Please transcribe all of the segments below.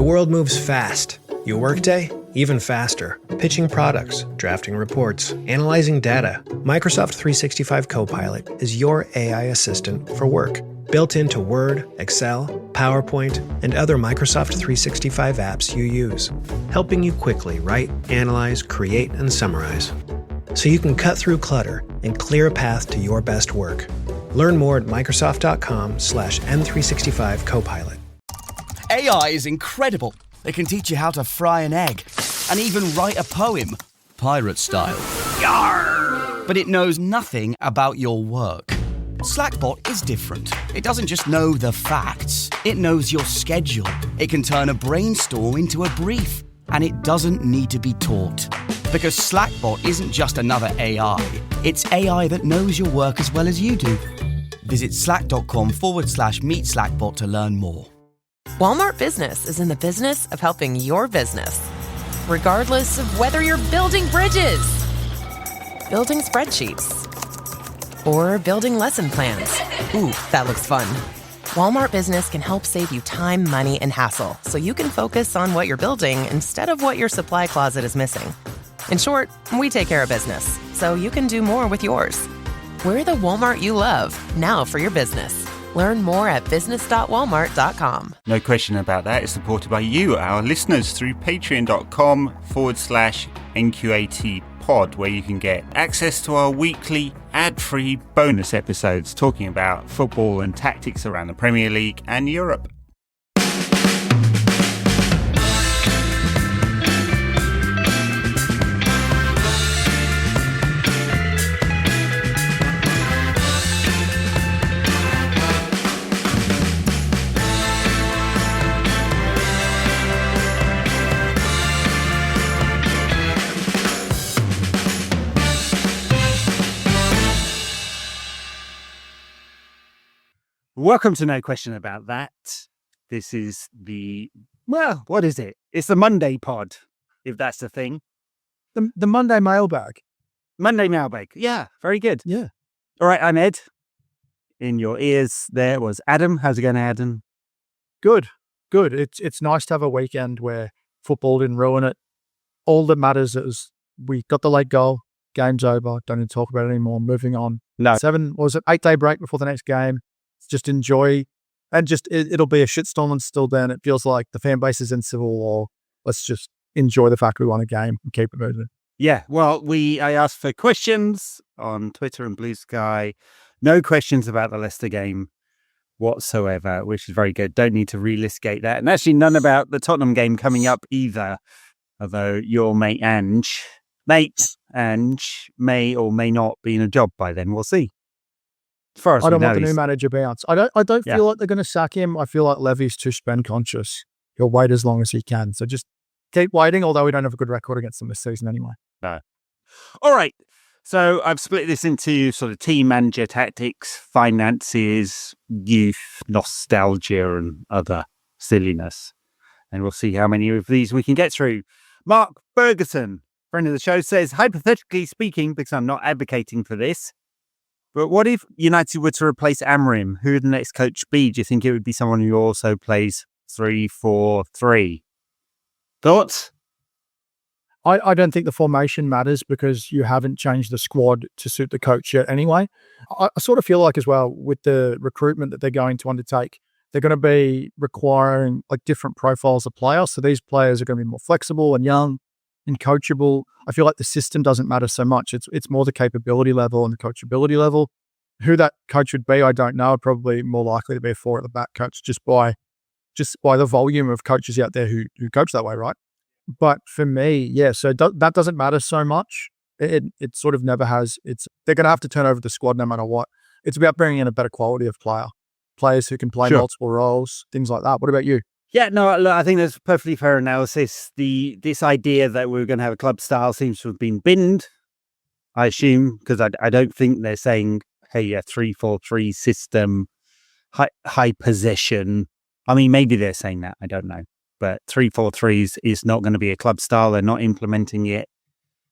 world moves fast. Your workday, even faster. Pitching products, drafting reports, analyzing data. Microsoft 365 Copilot is your AI assistant for work. Built into Word, Excel, PowerPoint, and other Microsoft 365 apps you use. Helping you quickly write, analyze, create, and summarize. So you can cut through clutter and clear a path to your best work. Learn more at Microsoft.com/M365 Copilot. AI is incredible. It can teach you how to fry an egg and even write a poem, pirate style. Yarr! But it knows nothing about your work. Slackbot is different. It doesn't just know the facts. It knows your schedule. It can turn a brainstorm into a brief. And it doesn't need to be taught. Because Slackbot isn't just another AI. It's AI that knows your work as well as you do. Visit slack.com/meet Slackbot to learn more. Walmart Business is in the business of helping your business. Regardless of whether you're building bridges, building spreadsheets, or building lesson plans. Ooh, that looks fun. Walmart Business can help save you time, money, and hassle so you can focus on what you're building instead of what your supply closet is missing. In short, we take care of business so you can do more with yours. We're the Walmart you love, now for your business. Learn more at business.walmart.com. No question about that. It's supported by you, our listeners, through patreon.com/NQAT pod, where you can get access to our weekly ad-free bonus episodes talking about football and tactics around the Premier League and Europe. Welcome to No Question About That. This is what is it? It's the Monday pod, if that's the thing. The Monday Mailbag. Monday Mailbag. Yeah, very good. Yeah. All right, I'm Ed. In your ears there was Adam. How's it going, Adam? Good. It's nice to have a weekend where football didn't ruin it. All that matters is we got the late goal, game's over, don't need to talk about it anymore, moving on. No. 8-day break before the next game. Just enjoy, and it'll be a shitstorm until then. It feels like the fan base is in civil war. Let's just enjoy the fact we won a game and keep it moving. Yeah, well, I asked for questions on Twitter and Blue Sky. No questions about the Leicester game whatsoever, which is very good. Don't need to relistigate that. And actually none about the Tottenham game coming up either, although your mate Ange may or may not be in a job by then. We'll see. I don't want the new manager bounce. I don't feel like they're going to sack him. I feel like Levy's too spend conscious. He'll wait as long as he can. So just keep waiting, although we don't have a good record against them this season anyway. No. All right. So I've split this into sort of team manager tactics, finances, youth, nostalgia, and other silliness. And we'll see how many of these we can get through. Mark Ferguson, friend of the show, says, hypothetically speaking, because I'm not advocating for this, but what if United were to replace Amorim? Who would the next coach be? Do you think it would be someone who also plays 3-4-3? Thoughts? I don't think the formation matters because you haven't changed the squad to suit the coach yet anyway. I sort of feel like as well with the recruitment that they're going to undertake, they're going to be requiring like different profiles of players. So these players are going to be more flexible and young and coachable. I feel like the system doesn't matter so much. It's more the capability level and the coachability level. Who that coach would be, I don't know. Probably more likely to be a 4 at the back coach just by the volume of coaches out there who coach that way, right? But for me, yeah, so that doesn't matter so much. It sort of never has. They're going to have to turn over the squad no matter what. It's about bringing in a better quality of players who can play multiple roles, things like that. What about you? Yeah, no, look, I think that's a perfectly fair analysis. This idea that we're going to have a club style seems to have been binned, I assume, because I don't think they're saying, hey, a 3-4-3 system, high possession. I mean, maybe they're saying that. I don't know. But 3-4-3 is not going to be a club style. They're not implementing it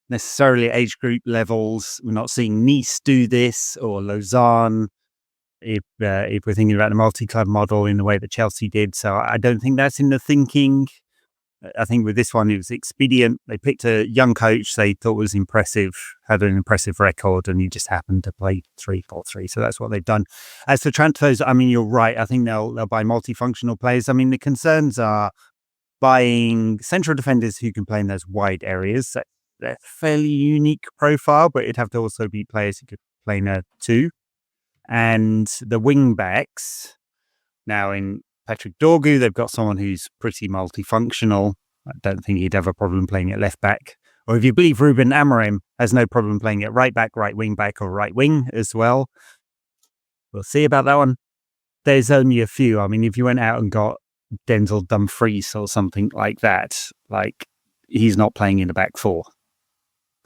necessarily at age group levels. We're not seeing Nice do this or Lausanne if we're thinking about the multi-club model in the way that Chelsea did. So I don't think that's in the thinking. I think with this one, it was expedient. They picked a young coach they thought was impressive, had an impressive record, and he just happened to play 3-4-3. So that's what they've done. As for transfers, I mean, you're right. I think they'll buy multifunctional players. I mean, the concerns are buying central defenders who can play in those wide areas. They're a fairly unique profile, but it'd have to also be players who could play in a 2. And the wing backs, now in Patrick Dorgu, they've got someone who's pretty multifunctional. I don't think he'd have a problem playing at left back. Or if you believe Ruben Amorim, has no problem playing at right back, right wing back, or right wing as well. We'll see about that one. There's only a few. I mean, if you went out and got Denzel Dumfries or something like that, like he's not playing in the back 4.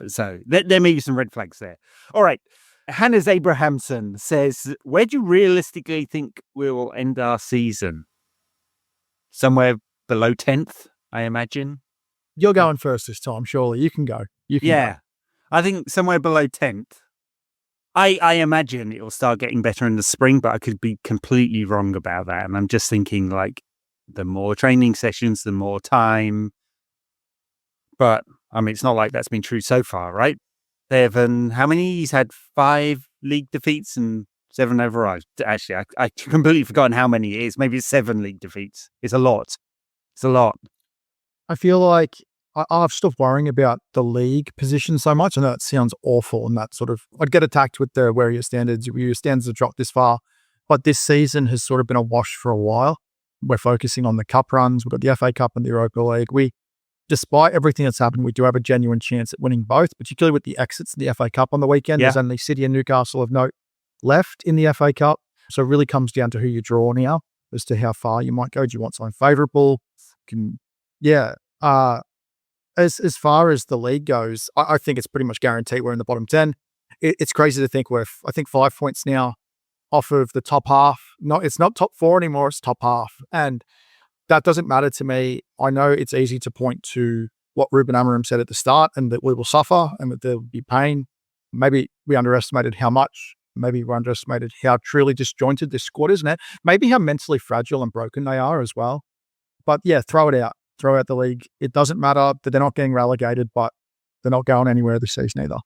So there may be some red flags there. All right. Hannes Abrahamson says, where do you realistically think we will end our season? Somewhere below 10th, I imagine. You're going first this time, surely. You can go. Go. I think somewhere below 10th. I imagine it will start getting better in the spring, but I could be completely wrong about that. And I'm just thinking, like, the more training sessions, the more time. But, I mean, it's not like that's been true so far, right? How many? He's had 5 league defeats and 7 overall. Actually, I completely forgotten how many it is. Maybe it's 7 league defeats. It's a lot. I feel like I've stopped worrying about the league position so much. I know it sounds awful, and that sort of, I'd get attacked with the where are your standards have dropped this far. But this season has sort of been a wash for a while. We're focusing on the cup runs. We've got the FA Cup and the Europa League. Despite everything that's happened, we do have a genuine chance at winning both, particularly with the exits of the FA Cup on the weekend. Yeah. There's only City and Newcastle of note left in the FA Cup. So it really comes down to who you draw now as to how far you might go. Do you want something favourable? As far as the league goes, I think it's pretty much guaranteed we're in the bottom 10. It's crazy to think we're, I think, 5 points now off of the top half. No, it's not top 4 anymore, it's top half. And that doesn't matter to me. I know it's easy to point to what Ruben Amorim said at the start and that we will suffer and that there will be pain. Maybe we underestimated how much. Maybe we underestimated how truly disjointed this squad is. And maybe how mentally fragile and broken they are as well. But yeah, throw it out. Throw out the league. It doesn't matter that they're not getting relegated, but they're not going anywhere this season either.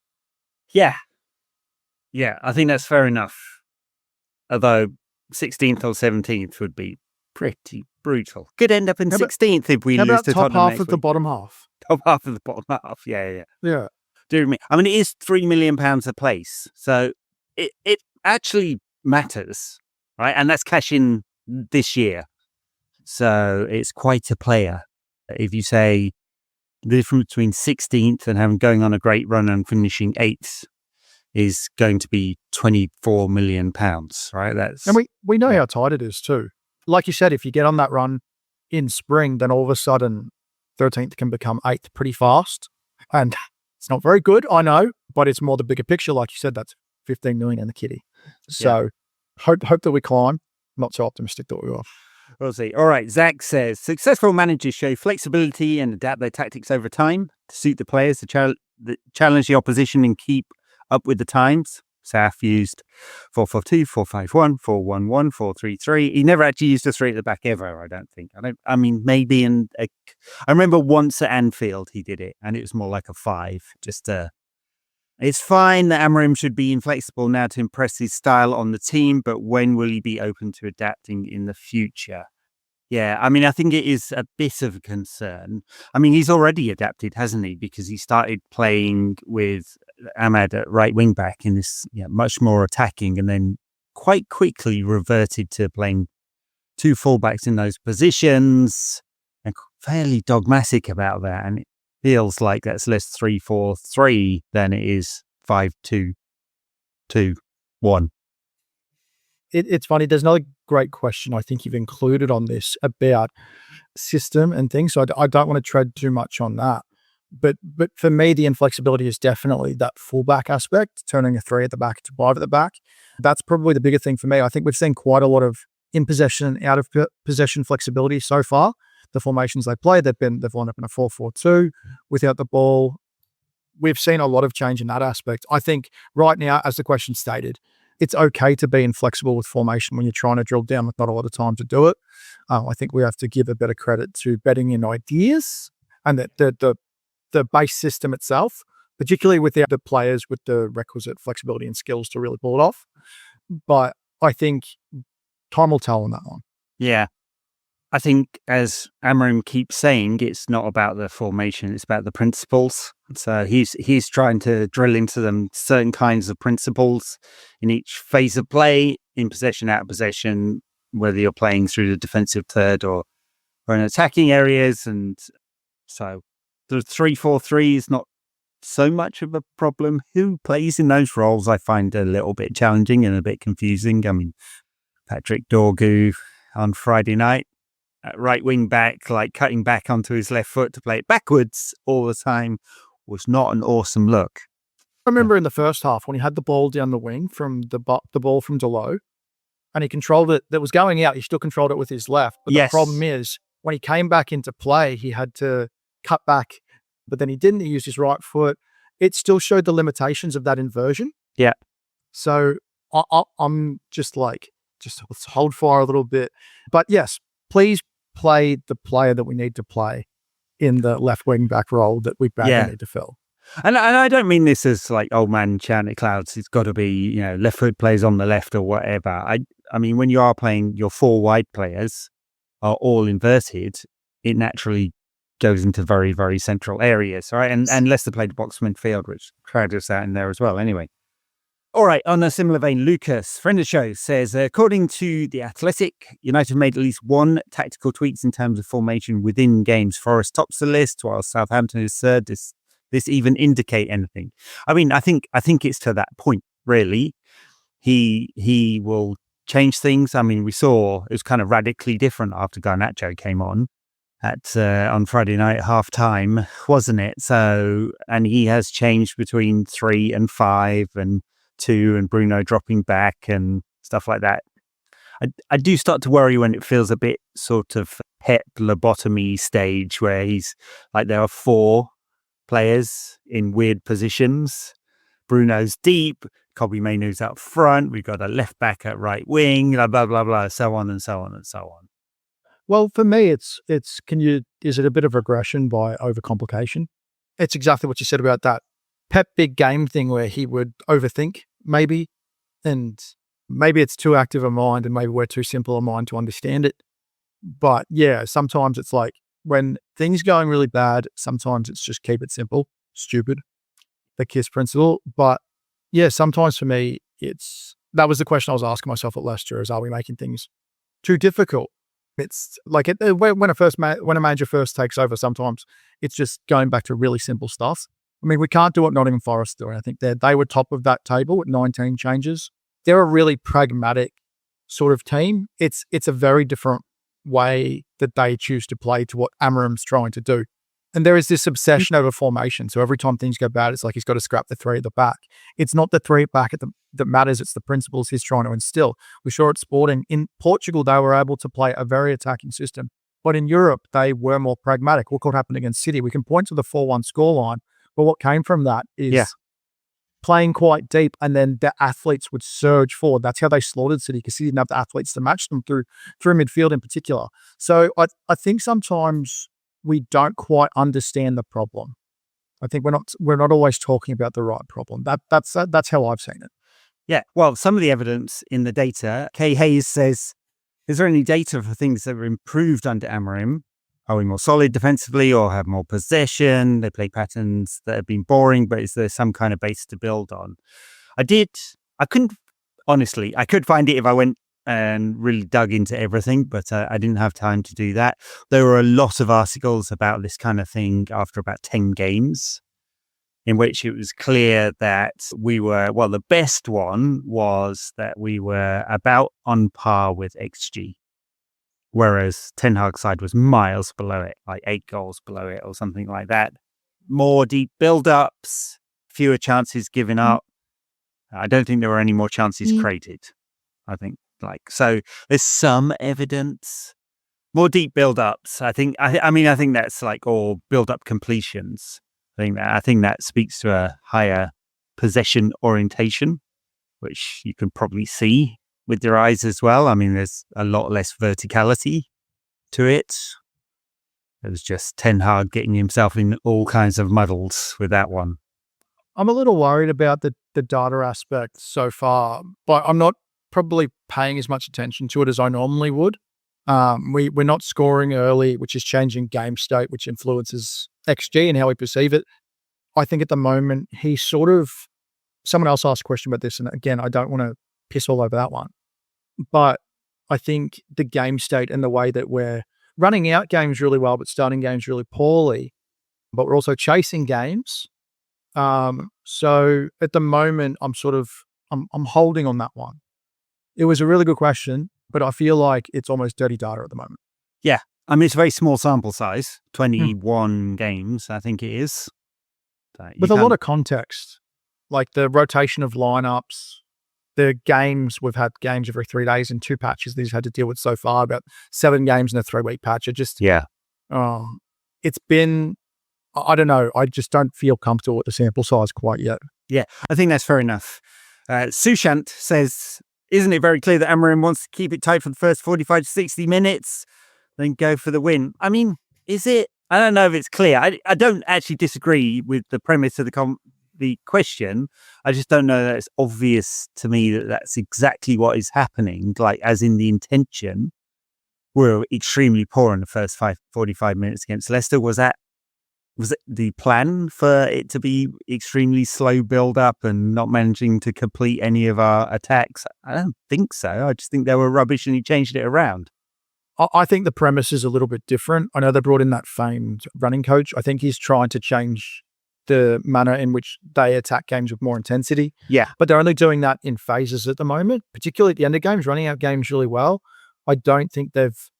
Yeah, I think that's fair enough. Although 16th or 17th would be pretty brutal. Could end up in 16th if we lose to Tottenham top half next of the week. bottom half. Top half of the bottom half. Yeah. Yeah. Do me. I mean, it is £3 million a place, so it actually matters, right? And that's cash in this year, so it's quite a player. If you say the difference between 16th and going on a great run and finishing 8th is going to be £24 million, right? And we know how tight it is too. Like you said, if you get on that run in spring, then all of a sudden 13th can become 8th pretty fast. And it's not very good, I know, but it's more the bigger picture. Like you said, that's 15 million in the kitty. So hope that we climb. Not so optimistic that we will. We'll see. All right. Zach says, successful managers show flexibility and adapt their tactics over time to suit the players, to challenge the opposition and keep up with the times. Saf used 4-4-2, 4-5-1, 4-1-1, 4-3-3. He never actually used a 3 at the back ever, I don't think. I mean, maybe I remember once at Anfield he did it, and it was more like a 5. It's fine that Amorim should be inflexible now to impress his style on the team, but when will he be open to adapting in the future? Yeah, I mean, I think it is a bit of a concern. I mean, he's already adapted, hasn't he? Because he started playing with Ahmad at right wing back in this much more attacking, and then quite quickly reverted to playing 2 fullbacks in those positions and fairly dogmatic about that. And it feels like that's less 3-4-3 than it is 5-2-2-1. It's funny. There's another great question I think you've included on this about system and things. So I don't want to tread too much on that. But for me, the inflexibility is definitely that fullback aspect, turning a 3 at the back to 5 at the back. That's probably the bigger thing for me. I think we've seen quite a lot of in possession and out of possession flexibility so far. The formations they play, they've lined up in a 4-4-2 without the ball. We've seen a lot of change in that aspect. I think right now, as the question stated, it's okay to be inflexible with formation when you're trying to drill down with not a lot of time to do it. I think we have to give a bit of credit to betting in ideas and that the base system itself, particularly with the players with the requisite flexibility and skills to really pull it off. But I think time will tell on that one. Yeah. I think, as Amorim keeps saying, it's not about the formation, it's about the principles. So he's trying to drill into them certain kinds of principles in each phase of play, in possession, out of possession, whether you're playing through the defensive third or in attacking areas. And so the 3-4-3 is not so much of a problem. Who plays in those roles I find a little bit challenging and a bit confusing. I mean, Patrick Dorgu on Friday night, right wing back, like cutting back onto his left foot to play it backwards all the time, was not an awesome look. I remember in the first half when he had the ball down the wing from the ball from Delo, and he controlled it. That was going out. He still controlled it with his left. But Yes. The problem is when he came back into play, he had to cut back, but then he didn't. He used his right foot. It still showed the limitations of that inversion. Yeah. So I'm just let's hold fire a little bit. But yes, please play the player that we need to play in the left wing back role that we badly need to fill. And I don't mean this as like old man Chanty Clouds. It's got to be, left foot plays on the left or whatever. I mean, when you are playing, your 4 wide players are all inverted. It naturally goes into very, very central areas, right? And Leicester played box midfield, which crowded us out in there as well. Anyway. All right, on a similar vein, Lucas, friend of the show, says, according to The Athletic, United made at least 1 tactical tweaks in terms of formation within games. Forest tops the list, while Southampton is third. Does this even indicate anything? I mean, I think it's to that point, really. He will change things. I mean, we saw it was kind of radically different after Garnacho came on on Friday night at half time, wasn't it? So, and he has changed between 3 and 5 and 2 and Bruno dropping back and stuff like that. I do start to worry when it feels a bit sort of Pep lobotomy stage where he's like, there are 4 players in weird positions. Bruno's deep, Kobbie Mainoo's up front, we've got a left back at right wing, blah, blah, blah, blah, so on and so on and so on. Well, for me, is it a bit of regression by overcomplication? It's exactly what you said about that Pep big game thing where he would overthink maybe, and maybe it's too active a mind and maybe we're too simple a mind to understand it. But yeah, sometimes it's like when things going really bad, sometimes it's just keep it simple, stupid, the KISS principle. But yeah, sometimes for me, that was the question I was asking myself at Leicester is, are we making things too difficult? It's like when a manager first takes over, sometimes it's just going back to really simple stuff. I mean, we can't do what Nottingham Forest do. I think they were top of that table with 19 changes. They're a really pragmatic sort of team. It's a very different way that they choose to play to what Amorim's trying to do. And there is this obsession over formation. So every time things go bad, it's like he's got to scrap the 3 at the back. It's not the 3 at back that matters. It's the principles he's trying to instill. We saw at Sporting. In Portugal, they were able to play a very attacking system. But in Europe, they were more pragmatic. Look what happened against City. We can point to the 4-1 scoreline. But what came from that is playing quite deep, and then the athletes would surge forward. That's how they slaughtered City, because City didn't have the athletes to match them through midfield in particular. So I think sometimes we don't quite understand the problem. I think we're not always talking about the right problem. That's how I've seen it. Yeah, well, some of the evidence in the data, Kay Hayes says, is there any data for things that were improved under Amorim? Are we more solid defensively or have more possession? They play patterns that have been boring, but is there some kind of base to build on? I could find it if I went and really dug into everything, but I didn't have time to do that. There were a lot of articles about this kind of thing after about 10 games, in which it was clear that the best one was that we were about on par with XG. Whereas Ten Hag's side was miles below it, like 8 goals below it or something like that. More deep build-ups, fewer chances given up. I don't think there were any more chances created. I think so there's some evidence. More deep build-ups. I think that's or build-up completions. I think that speaks to a higher possession orientation, which you can probably see with your eyes as well. I mean, there's a lot less verticality to it. It was just Ten Hag getting himself in all kinds of muddles with that one. I'm a little worried about the data aspect so far, but I'm not probably paying as much attention to it as I normally would. We're not scoring early, which is changing game state, which influences XG and how we perceive it. I think at the moment, someone else asked a question about this, and again, I don't want to piss all over that one. But I think the game state and the way that we're running out games really well, but starting games really poorly, but we're also chasing games. So at the moment, I'm holding on that one. It was a really good question, but I feel like it's almost dirty data at the moment. Yeah. I mean, it's a very small sample size, 21 games, I think it is. With a lot of context, like the rotation of lineups, the games, we've had games every 3 days in 2 patches these had to deal with so far, about 7 games in a 3-week patch. It's been, I don't know, I just don't feel comfortable with the sample size quite yet. Yeah, I think that's fair enough. Sushant says, isn't it very clear that Amorim wants to keep it tight for the first 45 to 60 minutes, then go for the win? I mean, is it? I don't know if it's clear. I don't actually disagree with the premise of the question. I just don't know that it's obvious to me that that's exactly what is happening, like as in the intention. We're extremely poor in the first 45 minutes against Leicester. Was it the plan for it to be extremely slow build up and not managing to complete any of our attacks? I don't think so. I just think they were rubbish and he changed it around. I think the premise is a little bit different. I know they brought in that famed running coach. I think he's trying to change the manner in which they attack games with more intensity. Yeah. But they're only doing that in phases at the moment, particularly at the end of games, running out games really well. I don't think it's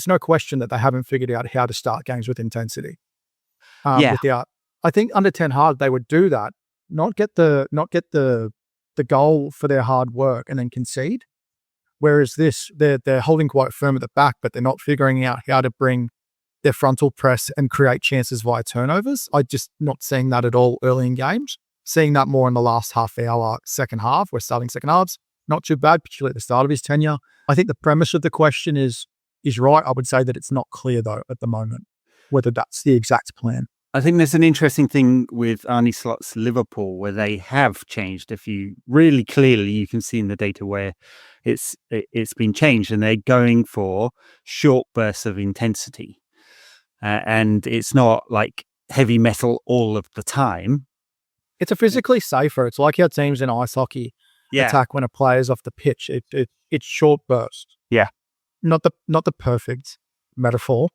no question that they haven't figured out how to start games with intensity. I think under Ten Hag, they would do that, not get the goal for their hard work and then concede. Whereas they're holding quite firm at the back, but they're not figuring out how to bring their frontal press and create chances via turnovers. I'm just not seeing that at all early in games. Seeing that more in the last half hour, second half. We're starting second halves. Not too bad, particularly at the start of his tenure. I think the premise of the question is right. I would say that it's not clear, though, at the moment, whether that's the exact plan. I think there's an interesting thing with Arne Slot's Liverpool where they have changed. If you really clearly, you can see in the data where it's been changed and they're going for short bursts of intensity. And it's not like heavy metal all of the time. It's a physically safer. It's like how teams in ice hockey attack when a player's off the pitch. It's short burst. Yeah. Not the perfect metaphor,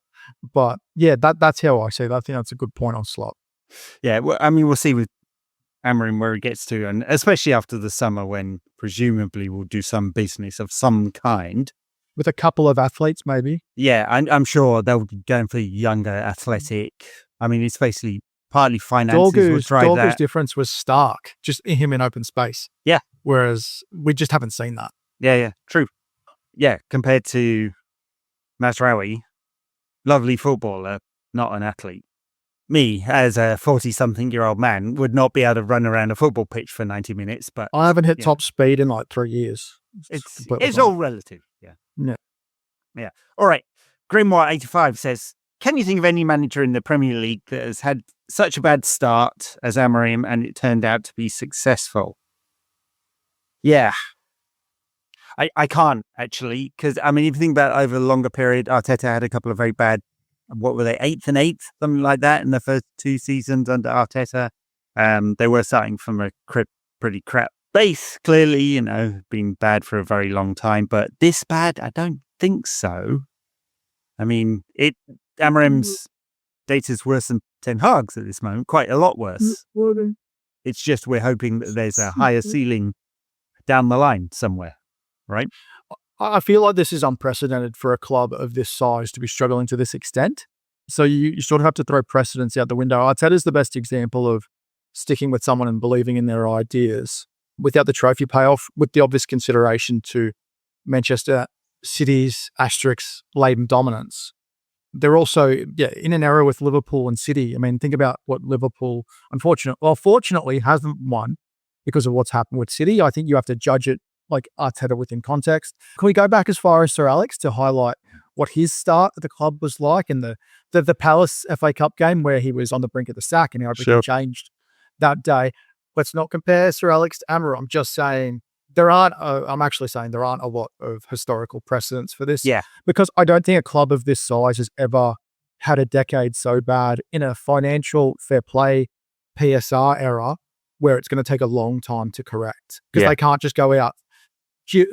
but yeah, that's how I see it. I think that's a good point on Slot. Yeah, well, I mean, we'll see with Amorim where he gets to, and especially after the summer when presumably we'll do some business of some kind. With a couple of athletes, maybe. Yeah, I'm sure they'll be going for younger, athletic. I mean, it's basically partly finances will drive that. Dorgu's difference was stark, just him in open space. Yeah. Whereas we just haven't seen that. Yeah, true. Yeah, compared to Mazraoui, lovely footballer, not an athlete. Me, as a 40-something-year-old man, would not be able to run around a football pitch for 90 minutes. But I haven't hit top speed in like 3 years. It's all relative. Yeah. All right. Grimoire85 says, can you think of any manager in the Premier League that has had such a bad start as Amorim and it turned out to be successful? Yeah. I can't actually, because I mean, if you think about it, over a longer period, Arteta had a couple of very bad, what were they, 8th and 8th, something like that in the first 2 seasons under Arteta. They were starting from a pretty crap base, clearly, been bad for a very long time, but this bad, I don't think so. I mean, Amorim's data is worse than Ten Hag's at this moment, quite a lot worse. It's just we're hoping that there's a higher ceiling down the line somewhere, right? I feel like this is unprecedented for a club of this size to be struggling to this extent. So you sort of have to throw precedents out the window. Arteta's the best example of sticking with someone and believing in their ideas without the trophy payoff, with the obvious consideration to Manchester City's asterisk-laden dominance. They're also, in an era with Liverpool and City. I mean, think about what Liverpool, fortunately hasn't won, because of what's happened with City. I think you have to judge it like Arteta within context. Can we go back as far as Sir Alex to highlight what his start at the club was like in the Palace FA Cup game where he was on the brink of the sack and how everything changed that day? Let's not compare Sir Alex to Amorim. I'm just saying I'm actually saying there aren't a lot of historical precedents for this. Yeah. Because I don't think a club of this size has ever had a decade so bad in a financial fair play PSR era where it's going to take a long time to correct. Because they can't just go out.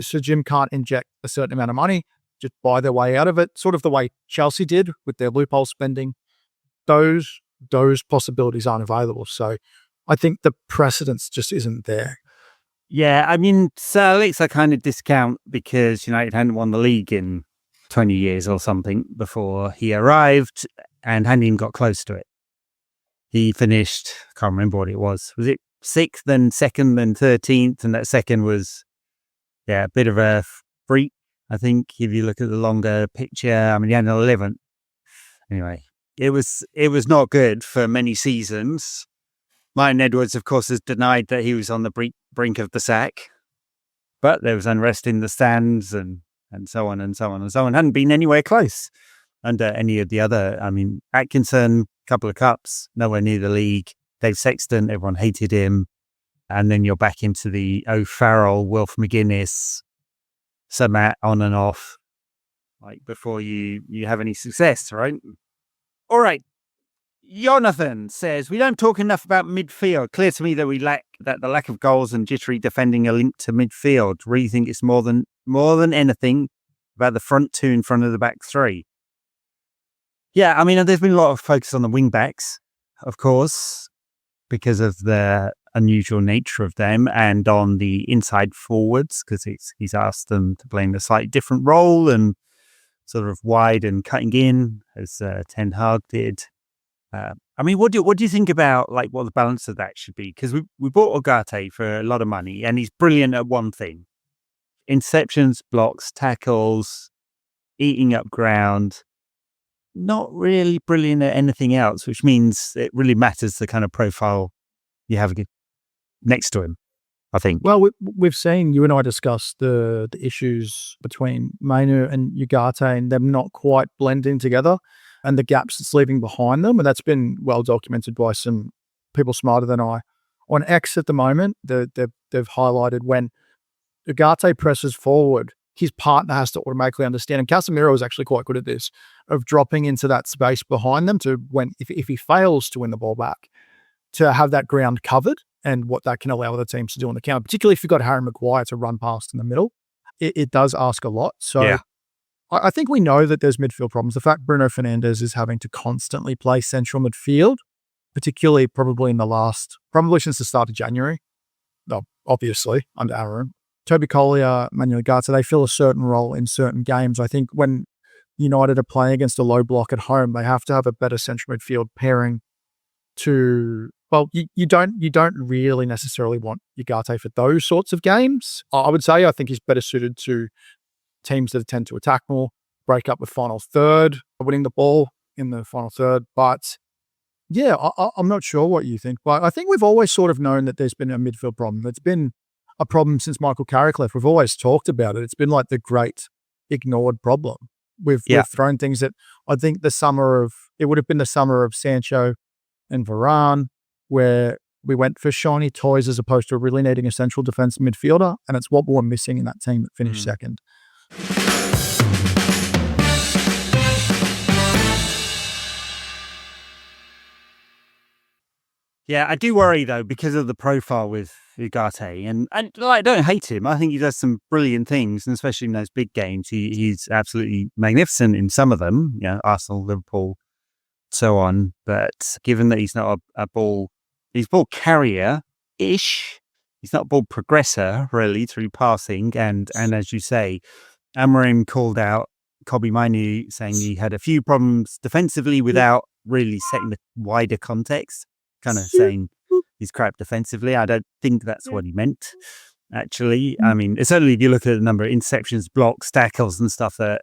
So Jim can't inject a certain amount of money, just buy their way out of it, sort of the way Chelsea did with their loophole spending. Those possibilities aren't available. So I think the precedence just isn't there. Yeah, I mean, Sir Alex I kind of discount because United hadn't won the league in 20 years or something before he arrived and hadn't even got close to it. He finished, I can't remember what it was. Was it 6th, then 2nd, then 13th? And that second was, a bit of a freak, I think, if you look at the longer picture. I mean, he had an 11th. Anyway, it was not good for many seasons. Martin Edwards, of course, has denied that he was on the brink of the sack, but there was unrest in the stands and so on and so on and so on. Hadn't been anywhere close under any of the other. I mean, Atkinson, couple of cups, nowhere near the league. Dave Sexton, everyone hated him. And then you're back into the O'Farrell, Wilf McGuinness, Sir Matt on and off, like before you have any success, right? All right. Jonathan says, we don't talk enough about midfield. Clear to me that the lack of goals and jittery defending are linked to midfield. Really think it's more than anything about the front two in front of the back three. Yeah, I mean, there's been a lot of focus on the wing backs, of course, because of the unusual nature of them, and on the inside forwards, because he's asked them to play in a slightly different role and sort of wide and cutting in, as Ten Hag did. I mean, what do you think about like what the balance of that should be? Because we bought Ugarte for a lot of money, and he's brilliant at one thing: interceptions, blocks, tackles, eating up ground. Not really brilliant at anything else, which means it really matters the kind of profile you have next to him, I think. Well, we've seen, you and I discussed the issues between Mainu and Ugarte and them not quite blending together and the gaps it's leaving behind them. And that's been well documented by some people smarter than I. On X at the moment, they've highlighted when Ugarte presses forward, his partner has to automatically understand. And Casemiro is actually quite good at this, of dropping into that space behind them to if he fails to win the ball back, to have that ground covered and what that can allow other teams to do on the counter, particularly if you've got Harry Maguire to run past in the middle. It does ask a lot. So I think we know that there's midfield problems. The fact Bruno Fernandes is having to constantly play central midfield, particularly probably since the start of January, obviously under Amorim. Toby Collier, Manuel Ugarte, they fill a certain role in certain games. I think when United are playing against a low block at home, they have to have a better central midfield pairing to, well, you don't really necessarily want Ugarte for those sorts of games. I would say I think he's better suited to teams that tend to attack more, break up with final third, winning the ball in the final third. But yeah, I'm not sure what you think, but I think we've always sort of known that there's been a midfield problem. It's been a problem since Michael Carrick left. We've always talked about it. It's been like the great ignored problem. We've thrown things that I think it would have been the summer of Sancho and Varane, where we went for shiny toys as opposed to really needing a central defensive midfielder. And it's what we were missing in that team that finished second. Yeah, I do worry though because of the profile with Ugarte, and I don't hate him. I think he does some brilliant things, and especially in those big games, he's absolutely magnificent in some of them. Arsenal, Liverpool, so on. But given that he's not he's ball carrier-ish. He's not a ball progressor really through passing, and as you say, Amorim called out Kobbie Mainoo, saying he had a few problems defensively without really setting the wider context. Kind of saying he's crap defensively. I don't think that's what he meant. actually. I mean, certainly if you look at the number of interceptions, blocks, tackles and stuff that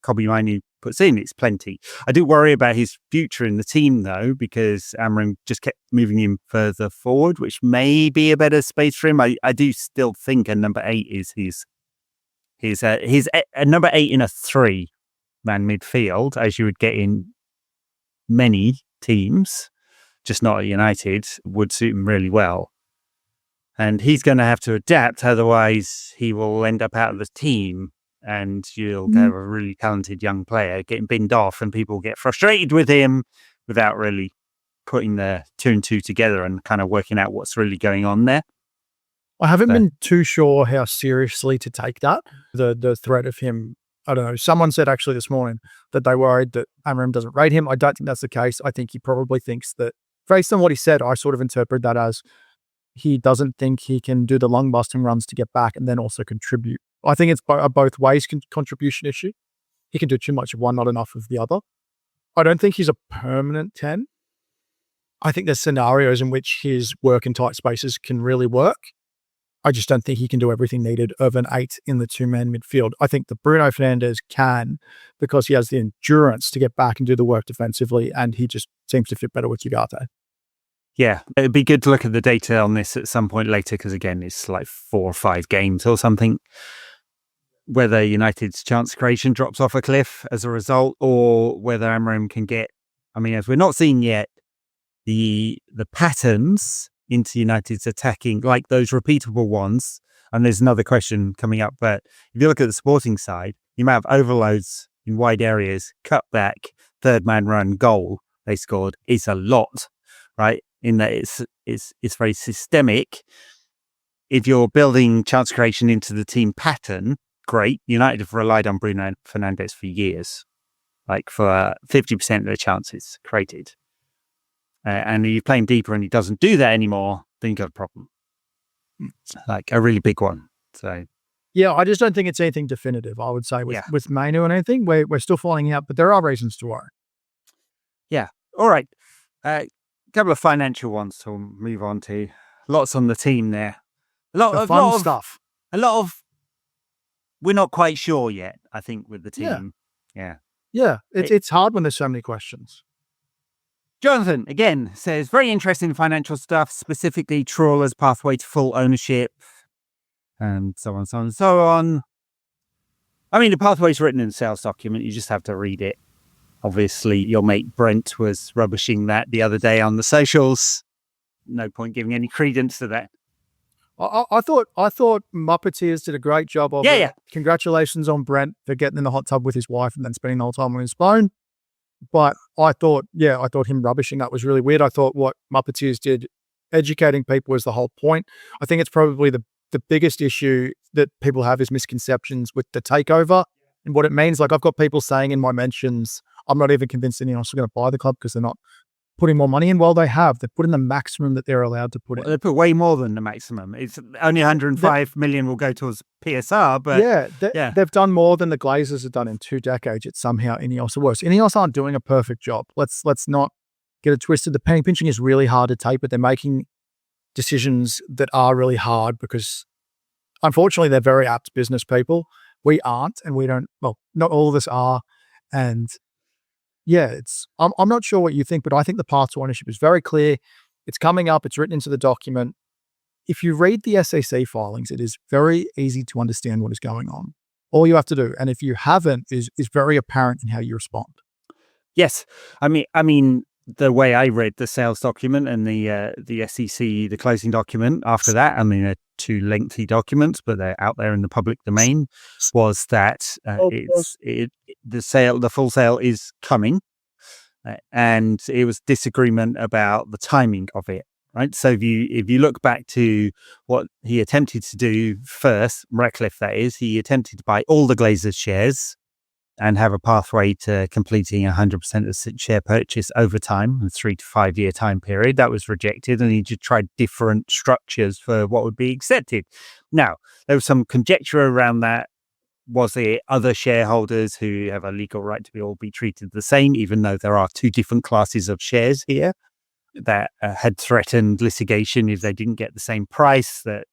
Kobe Mainoo puts in, it's plenty. I do worry about his future in the team, though, because Amorim just kept moving him further forward, which may be a better space for him. I do still think a number 8 is his number 8 in a 3-man midfield, as you would get in many teams, just not at United, would suit him really well. And he's going to have to adapt, otherwise he will end up out of the team and you'll have a really talented young player getting binned off and people get frustrated with him without really putting the 2 and 2 together and kind of working out what's really going on there. I haven't been too sure how seriously to take that, the threat of him. I don't know. Someone said actually this morning that they worried that Amorim doesn't rate him. I don't think that's the case. I think he probably thinks that, based on what he said, I sort of interpret that as he doesn't think he can do the lung busting runs to get back and then also contribute. I think it's a both ways contribution issue. He can do too much of one, not enough of the other. I don't think he's a permanent 10. I think there's scenarios in which his work in tight spaces can really work. I just don't think he can do everything needed of an 8 in the 2-man midfield. I think that Bruno Fernandes can, because he has the endurance to get back and do the work defensively, and he just seems to fit better with Ugarte. Yeah, it'd be good to look at the data on this at some point later, because again, it's like 4 or 5 games or something, whether United's chance creation drops off a cliff as a result, or whether Amorim can get, I mean, as we're not seeing yet, the patterns into United's attacking, like those repeatable ones. And there's another question coming up, but if you look at the Sporting side, you might have overloads in wide areas, cut back, 3rd-man run, goal they scored is a lot, right? In that it's very systemic. If you're building chance creation into the team pattern, great. United have relied on Bruno Fernandes for years, like for 50% of the chances created. And you're playing deeper and he doesn't do that anymore, then you've got a problem. Like a really big one. So yeah, I just don't think it's anything definitive, I would say, with Mainoo and anything. We're still falling out, but there are reasons to worry. Yeah. All right. Couple of financial ones to move on to. Lots on the team there. A lot of fun stuff. A lot of, we're not quite sure yet, I think, with the team. Yeah. It's hard when there's so many questions. Jonathan, again, says, very interesting financial stuff, specifically Trawler's pathway to full ownership, and so on, so on, so on. I mean, the pathway's written in the sales document. You just have to read it. Obviously, your mate Brent was rubbishing that the other day on the socials. No point giving any credence to that. I thought Muppeteers did a great job of it. Yeah. Congratulations on Brent for getting in the hot tub with his wife and then spending the whole time on his phone. But I thought him rubbishing that was really weird. I thought what Muppeteers did, educating people, was the whole point. I think it's probably the biggest issue that people have is misconceptions with the takeover and what it means. Like, I've got people saying in my mentions, I'm not even convinced anyone else is going to buy the club because they're not putting more money in. Well, they have. They've put in the maximum that they're allowed to put in. They put way more than the maximum. It's only 105 million will go towards PSR, but they've done more than the Glazers have done in 2 decades. It's somehow Ineos are worse. Ineos aren't doing a perfect job. Let's not get it twisted. The penny pinching is really hard to take, but they're making decisions that are really hard because, unfortunately, they're very apt business people. We aren't, and we don't. Well, not all of us are, and yeah, I'm not sure what you think, but I think the path to ownership is very clear. It's coming up. It's written into the document. If you read the SEC filings, it is very easy to understand what is going on. All you have to do, and if you haven't, is very apparent in how you respond. Yes, I mean, the way I read the sales document and the SEC, the closing document after that, I mean, they're 2 lengthy documents, but they're out there in the public domain, was that the full sale is coming, and it was disagreement about the timing of it. Right. So if you look back to what he attempted to do first, Ratcliffe, that is, he attempted to buy all the Glazers shares and have a pathway to completing 100% of the share purchase over time, a 3 to 5 year time period. That was rejected, and he just tried different structures for what would be accepted. Now, there was some conjecture around that. Was there other shareholders who have a legal right to all be treated the same, even though there are 2 different classes of shares here that had threatened litigation if they didn't get the same price, that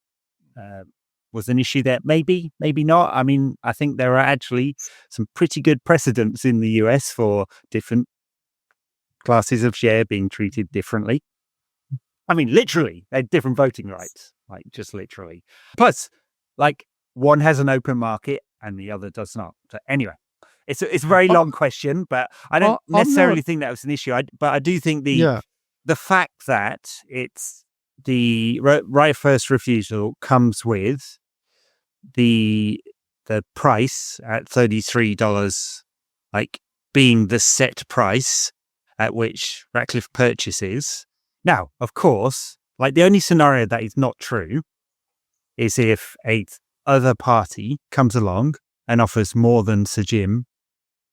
was an issue there. Maybe not. I mean, I think there are actually some pretty good precedents in the US for different classes of share being treated differently. I mean, literally, they had different voting rights, like just literally. Plus, like one has an open market and the other does not. So anyway, it's a very long question, but I don't necessarily think that was an issue. But I do think the fact that it's the right of first refusal comes with the price at $33, like being the set price at which Ratcliffe purchases. Now, of course, like the only scenario that is not true is if a other party comes along and offers more than Sir Jim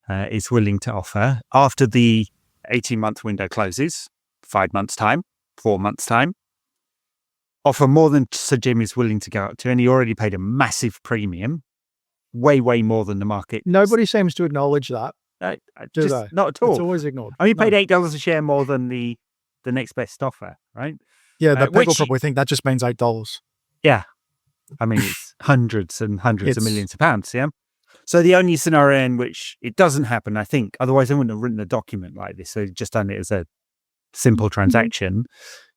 is willing to offer after the 18-month window closes, 5 months' time, 4 months' time, offer more than Sir Jim is willing to go up to, and he already paid a massive premium, way more than the market. Nobody seems to acknowledge that. Do they? Not at all. It's always ignored. I mean, he paid $8 a share more than the next best offer, right? Yeah, people probably think that just means $8. Yeah. I mean, it's hundreds and hundreds of millions of pounds, yeah? So the only scenario in which it doesn't happen, I think, otherwise I wouldn't have written a document like this, so just done it as a simple transaction,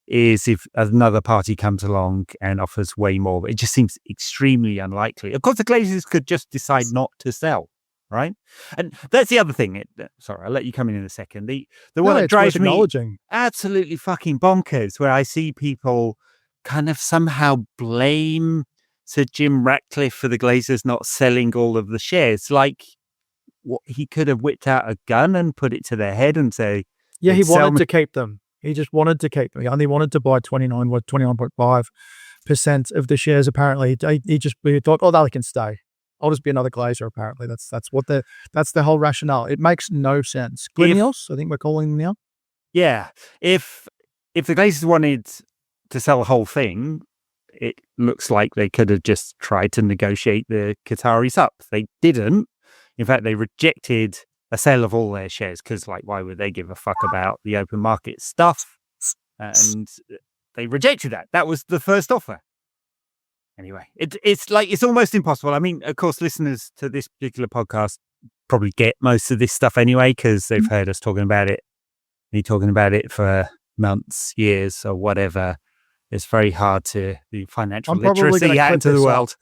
is if another party comes along and offers way more. It just seems extremely unlikely. Of course, the Glazers could just decide not to sell, right? And that's the other thing. Sorry, I'll let you come in a second. The one that drives me absolutely fucking bonkers, where I see people kind of somehow blame Sir Jim Ratcliffe for the Glazers not selling all of the shares. Like, what, he could have whipped out a gun and put it to their head and say, yeah, he wanted to keep them. He just wanted to keep them. He only wanted to buy 29.5% of the shares. Apparently, he thought, oh, they can stay. I'll just be another Glazer. Apparently, that's the whole rationale. It makes no sense. Glenios, I think we're calling them now. Yeah, if the Glazers wanted to sell the whole thing, it looks like they could have just tried to negotiate the Qataris up. They didn't. In fact, they rejected a sale of all their shares because, like, why would they give a fuck about the open market stuff? And they rejected that. That was the first offer. Anyway, it's almost impossible. I mean, of course, listeners to this particular podcast probably get most of this stuff anyway because they've heard us talking about it. Me talking about it for months, years, or whatever. It's very hard to do financial literacy out into the world.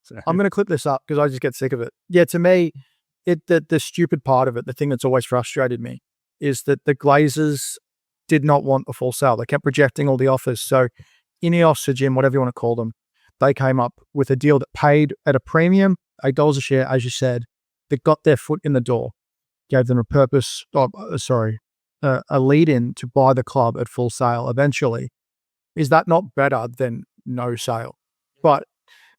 So. I'm going to clip this up because I just get sick of it. Yeah, to me, the stupid part of it, the thing that's always frustrated me, is that the Glazers did not want a full sale. They kept rejecting all the offers. So Ineos or Jim, whatever you want to call them, they came up with a deal that paid at a premium, $8 a share, as you said, that got their foot in the door, gave them a lead-in to buy the club at full sale eventually. Is that not better than no sale? But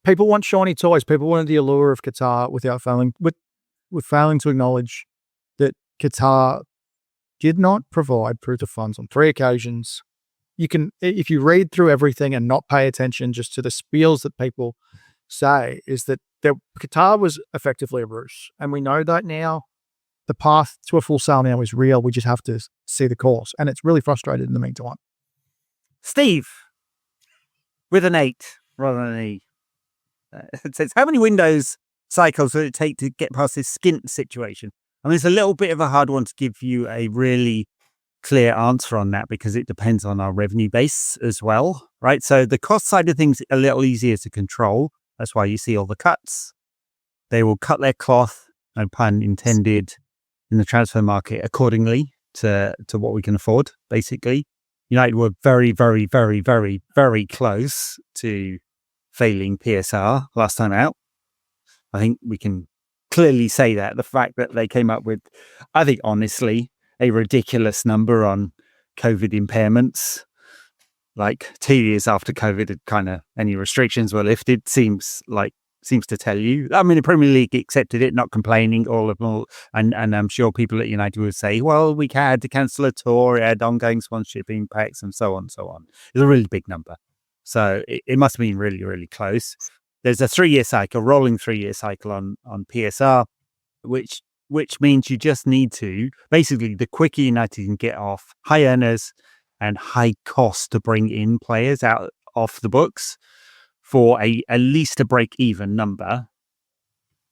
people want shiny toys. People wanted the allure of Qatar without failing to acknowledge that Qatar did not provide proof of funds on 3 occasions. You can, if you read through everything and not pay attention just to the spiels that people say, is that Qatar was effectively a ruse. And we know that now. The path to a full sale now is real. We just have to see the course. And it's really frustrated in the meantime. Steve, with an 8 rather than an E, it says, how many Windows cycles will it take to get past this skint situation? I mean, it's a little bit of a hard one to give you a really clear answer on that because it depends on our revenue base as well, right? So the cost side of things a little easier to control. That's why you see all the cuts. They will cut their cloth, no pun intended, in the transfer market accordingly to what we can afford, basically. United were very, very, very, very, very close to failing PSR last time out. I think we can clearly say that. The fact that they came up with, I think, honestly, a ridiculous number on COVID impairments, like 2 years after COVID any restrictions were lifted, seems to tell you. I mean, the Premier League accepted it, not complaining, and I'm sure people at United would say, well, we had to cancel a tour, it had ongoing sponsorship impacts, and so on and so on. It's a really big number. So it must have been really, really close. There's a 3-year cycle, rolling 3-year cycle on PSR, which means you just need to, basically, the quicker United can get off high earners and high cost to bring in players out off the books for at least a break-even number.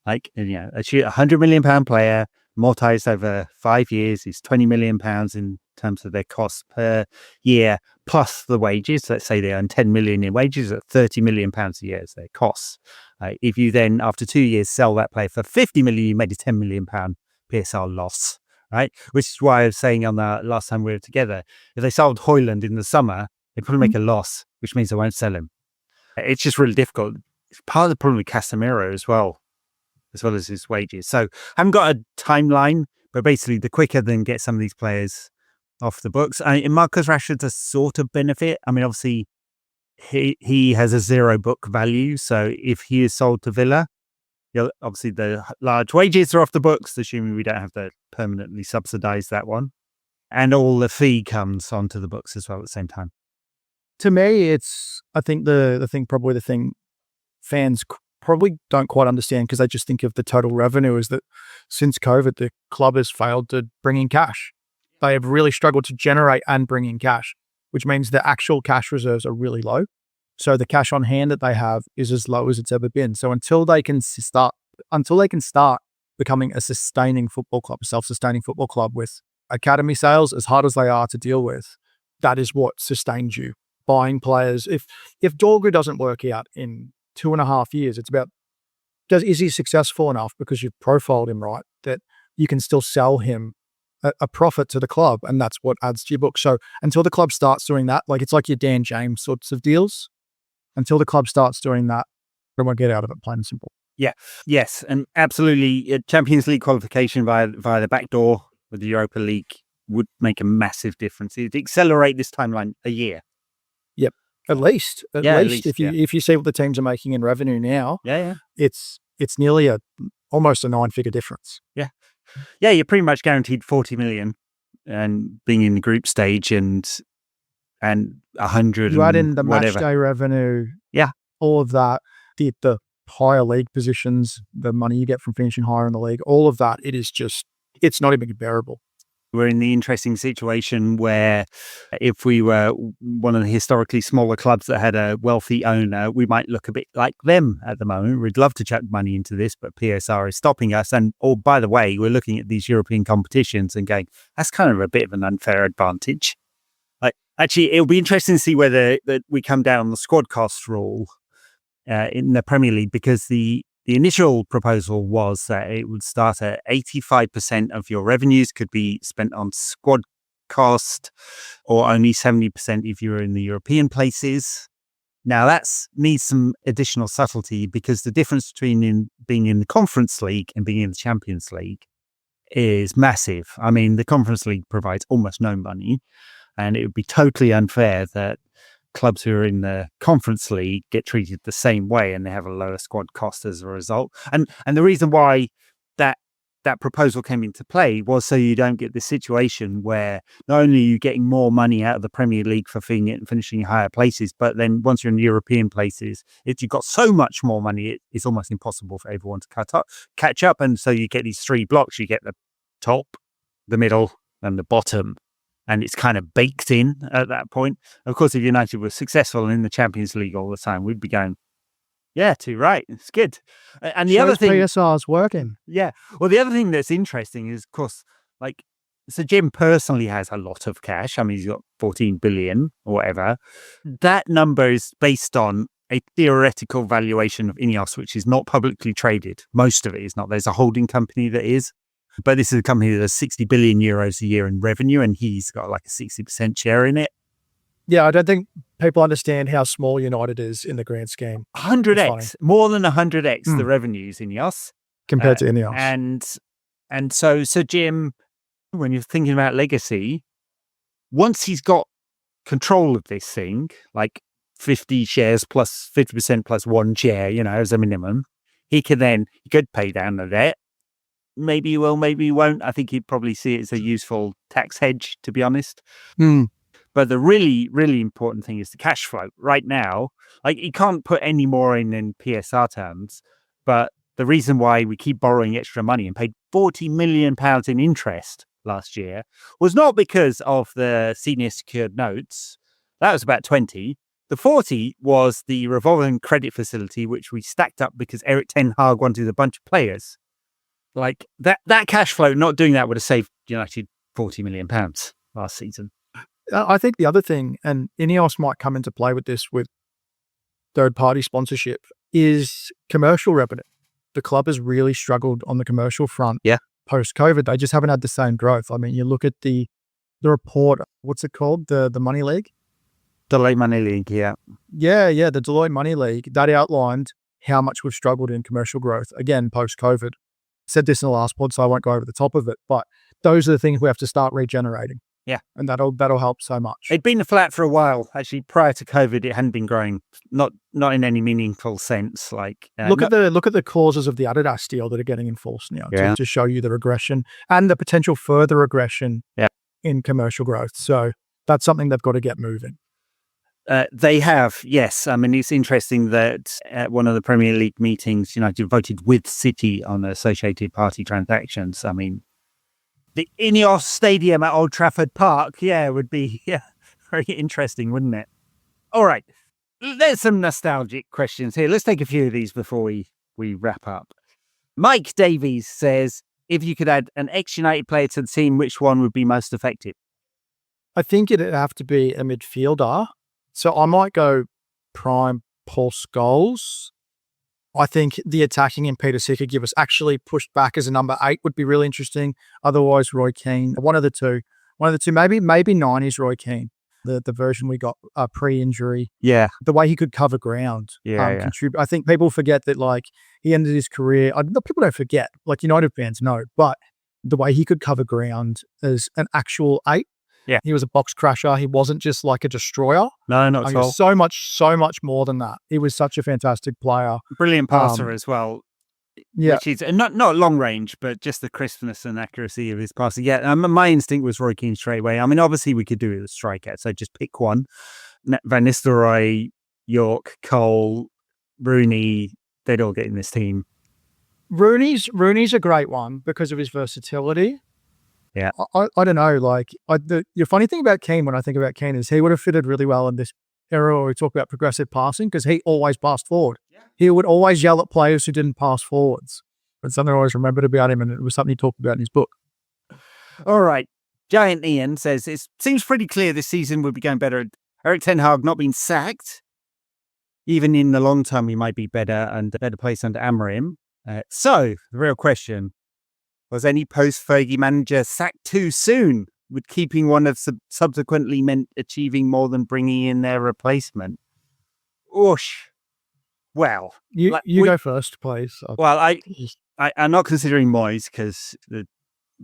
Like, a £100 million player amortized over 5 years is £20 million in terms of their costs per year, plus the wages. Let's say they earn 10 million in wages at £30 million a year as their costs. If you then, after 2 years, sell that player for 50 million, you made a £10 million PSR loss, right? Which is why I was saying on the last time we were together, if they sold Højlund in the summer, they'd probably make a loss, which means they won't sell him. It's just really difficult. It's part of the problem with Casemiro as well as his wages. So I haven't got a timeline, but basically the quicker they can get some of these players off the books. And Marcus Rashford's a sort of benefit. I mean, obviously he has a zero book value. So if he is sold to Villa, obviously the large wages are off the books, assuming we don't have to permanently subsidize that one. And all the fee comes onto the books as well at the same time. To me, I think the thing fans probably don't quite understand, because they just think of the total revenue, is that since COVID, the club has failed to bring in cash. They have really struggled to generate and bring in cash, which means the actual cash reserves are really low. So the cash on hand that they have is as low as it's ever been. So until they can start becoming a sustaining football club, a self-sustaining football club with academy sales, as hard as they are to deal with, that is what sustains you. Buying players. If Dorgu doesn't work out in 2.5 years, it's about, is he successful enough because you've profiled him right that you can still sell him a profit to the club, and that's what adds to your book. So until the club starts doing that, like it's like your Dan James sorts of deals, until the club starts doing that, they won't get out of it, plain and simple. Yeah, yes, and absolutely. Champions League qualification via the back door with the Europa League would make a massive difference. It'd accelerate this timeline a year. Yep, at least if you see what the teams are making in revenue now, it's nearly almost a 9-figure difference. Yeah, you're pretty much guaranteed 40 million, and being in the group stage and 100. You add in the match day revenue, yeah, all of that, the higher league positions, the money you get from finishing higher in the league, all of that, it's not even comparable. We're in the interesting situation where if we were one of the historically smaller clubs that had a wealthy owner, we might look a bit like them at the moment. We'd love to chuck money into this, but PSR is stopping us. And, by the way, we're looking at these European competitions and going, that's kind of a bit of an unfair advantage. Actually, it'll be interesting to see whether that we come down on the squad cost rule in the Premier League, because the initial proposal was that it would start at 85% of your revenues could be spent on squad cost, or only 70% if you're in the European places. Now, that needs some additional subtlety, because the difference between being in the Conference League and being in the Champions League is massive. I mean, the Conference League provides almost no money, and it would be totally unfair that clubs who are in the Conference League get treated the same way and they have a lower squad cost as a result. And the reason why that proposal came into play was so you don't get this situation where not only are you getting more money out of the Premier League for finishing higher places, but then once you're in the European places, if you've got so much more money, it's almost impossible for everyone to catch up. And so you get these 3 blocks. You get the top, the middle, and the bottom. And it's kind of baked in at that point. Of course, if United were successful in the Champions League all the time, we'd be going, yeah, too right. It's good. And the other thing, PSR is working. Yeah. Well, the other thing that's interesting is, of course, so Jim personally has a lot of cash. I mean, he's got 14 billion or whatever. That number is based on a theoretical valuation of Ineos, which is not publicly traded. Most of it is not. There's a holding company that is. But this is a company that has 60 billion euros a year in revenue, and he's got like a 60% share in it. Yeah, I don't think people understand how small United is in the grand scheme. 100x, more than 100x the revenues in Ineos. Compared to Ineos. And so Jim, when you're thinking about legacy, once he's got control of this thing, like 50 shares plus 50% plus 1 share, as a minimum, he could pay down the debt. Maybe he will, maybe he won't. I think he'd probably see it as a useful tax hedge, to be honest. But the really, really important thing is the cash flow. Right now, he can't put any more in PSR terms, but the reason why we keep borrowing extra money and paid £40 million in interest last year was not because of the senior secured notes. That was about 20. The 40 was the revolving credit facility, which we stacked up because Eric Ten Hag wanted a bunch of players. Like that cash flow, not doing that would have saved United £40 million last season. I think the other thing, and Ineos might come into play with this with third-party sponsorship, is commercial revenue. The club has really struggled on the commercial front post-COVID. They just haven't had the same growth. I mean, you look at the report, what's it called? The Money League? Deloitte Money League, yeah. Yeah, the Deloitte Money League. That outlined how much we've struggled in commercial growth, again, post-COVID. Said this in the last pod, so I won't go over the top of it, but those are the things we have to start regenerating. Yeah. And that'll help so much. It'd been flat for a while. Actually, prior to COVID, it hadn't been growing, not in any meaningful sense. Like look at the clauses of the Adidas deal that are getting enforced now to show you the regression and the potential further regression in commercial growth. So that's something they've got to get moving. They have, yes. I mean, it's interesting that at one of the Premier League meetings, United voted with City on the associated party transactions. I mean, the Ineos Stadium at Old Trafford Park, would be very interesting, wouldn't it? All right, there's some nostalgic questions here. Let's take a few of these before we wrap up. Mike Davies says, if you could add an ex-United player to the team, which one would be most effective? I think it'd have to be a midfielder. So I might go prime Paul Scholes. I think the attacking in Peter Sicker give us actually pushed back as a number 8 would be really interesting. Otherwise, Roy Keane, one of the two, maybe 90s Roy Keane, the version we got pre-injury. Yeah. The way he could cover ground. Contribute. I think people forget that he ended his career. People don't forget, United fans know, but the way he could cover ground as an actual 8. Yeah. He was a box crusher. He wasn't just like a destroyer. No, not at all. So much more than that. He was such a fantastic player. Brilliant passer as well. Yeah. Which is not long range, but just the crispness and accuracy of his passing. Yeah, my instinct was Roy Keane straight away. I mean, obviously we could do it with a striker, so just pick one. Van Nistelrooy, York, Cole, Rooney, they'd all get in this team. Rooney's a great one because of his versatility. Yeah. I don't know. The funny thing about Keane, when I think about Keane, is he would have fitted really well in this era where we talk about progressive passing because he always passed forward. Yeah. He would always yell at players who didn't pass forwards. But something I always remembered about him, and it was something he talked about in his book. All right. Giant Ian says, it seems pretty clear this season would be going better. Eric Ten Hag not being sacked. Even in the long term, he might be better and a better place under Amorim. So, the real question, was any post-Fergie manager sacked too soon, with keeping one of subsequently meant achieving more than bringing in their replacement? Oosh. Well. You go first, please. Well, I'm not considering Moyes because the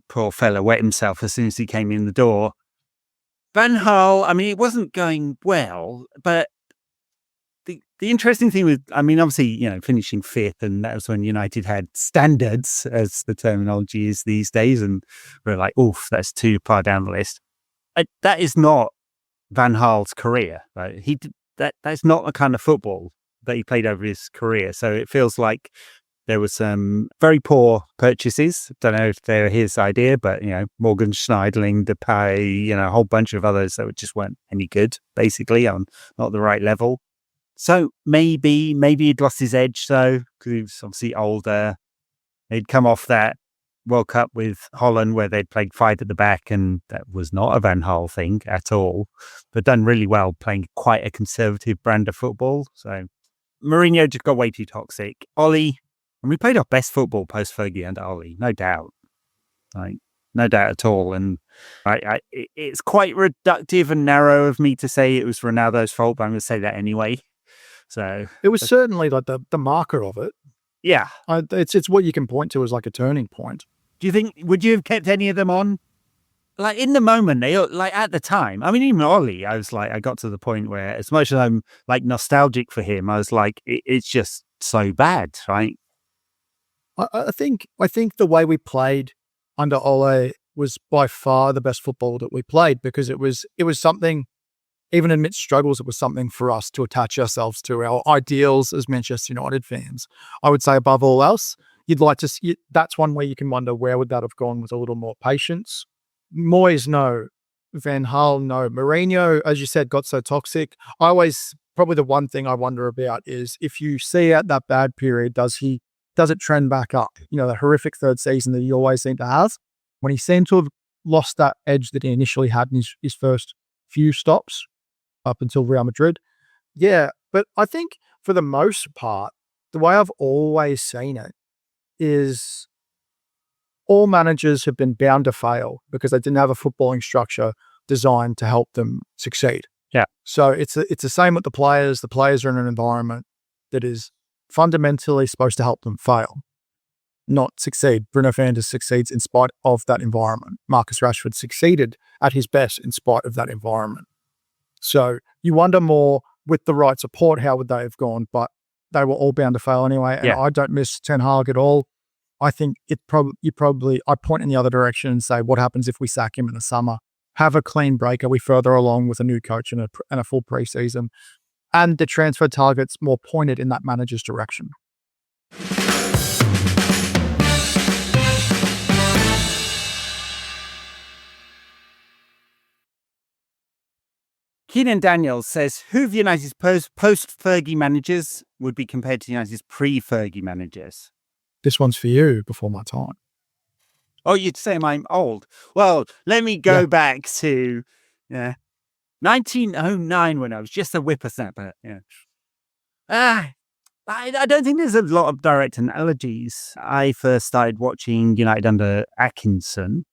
poor fella wet himself as soon as he came in the door. Van Gaal, I mean, it wasn't going well, but the interesting thing was, I mean, obviously, finishing 5th, and that was when United had standards, as the terminology is these days, and we're like, oof, that's too far down the list. That is not Van Gaal's career. Right? That's not the kind of football that he played over his career. So it feels like there was some very poor purchases. Don't know if they're his idea, but, Morgan Schneidling, Depay, a whole bunch of others that just weren't any good, basically, on not the right level. So maybe he'd lost his edge, though, because he was obviously older. He'd come off that World Cup with Holland where they'd played 5 at the back, and that was not a Van Gaal thing at all, but done really well playing quite a conservative brand of football. So Mourinho just got way too toxic. Ollie, and we played our best football post-Fergie under Ollie, no doubt. No doubt at all. And it's quite reductive and narrow of me to say it was Ronaldo's fault, but I'm going to say that anyway. So it was certainly the marker of it. Yeah. It's what you can point to as a turning point. Do you think, would you have kept any of them on? In the moment, at the time, I mean, even Ollie, I was I got to the point where as much as I'm nostalgic for him, I was it's just so bad, right? I think the way we played under Ole was by far the best football that we played because it was something, even amidst struggles, it was something for us to attach ourselves to, our ideals as Manchester United fans. I would say above all else, that's one where you can wonder where would that have gone with a little more patience. Moyes, no. Van Gaal, no. Mourinho, as you said, got so toxic. I always probably the one thing I wonder about is if you see out that bad period, does it trend back up? The horrific third season that he always seemed to have, when he seemed to have lost that edge that he initially had in his first few stops up until Real Madrid. Yeah, but I think for the most part, the way I've always seen it is all managers have been bound to fail because they didn't have a footballing structure designed to help them succeed. Yeah. So it's the same with the players. The players are in an environment that is fundamentally supposed to help them fail, not succeed. Bruno Fernandes succeeds in spite of that environment. Marcus Rashford succeeded at his best in spite of that environment. So you wonder more with the right support, how would they have gone? But they were all bound to fail anyway. And I don't miss Ten Hag at all. I think I point in the other direction and say, what happens if we sack him in the summer? Have a clean break. Are we further along with a new coach and a full preseason? And the transfer target's more pointed in that manager's direction. Keenan Daniels says, who of United's post-Fergie managers would be compared to United's pre-Fergie managers? This one's for you before my time. Oh, you'd say I'm old. Well, let me go back to 1909 when I was just a whippersnapper. Yeah. I don't think there's a lot of direct analogies. I first started watching United under Atkinson,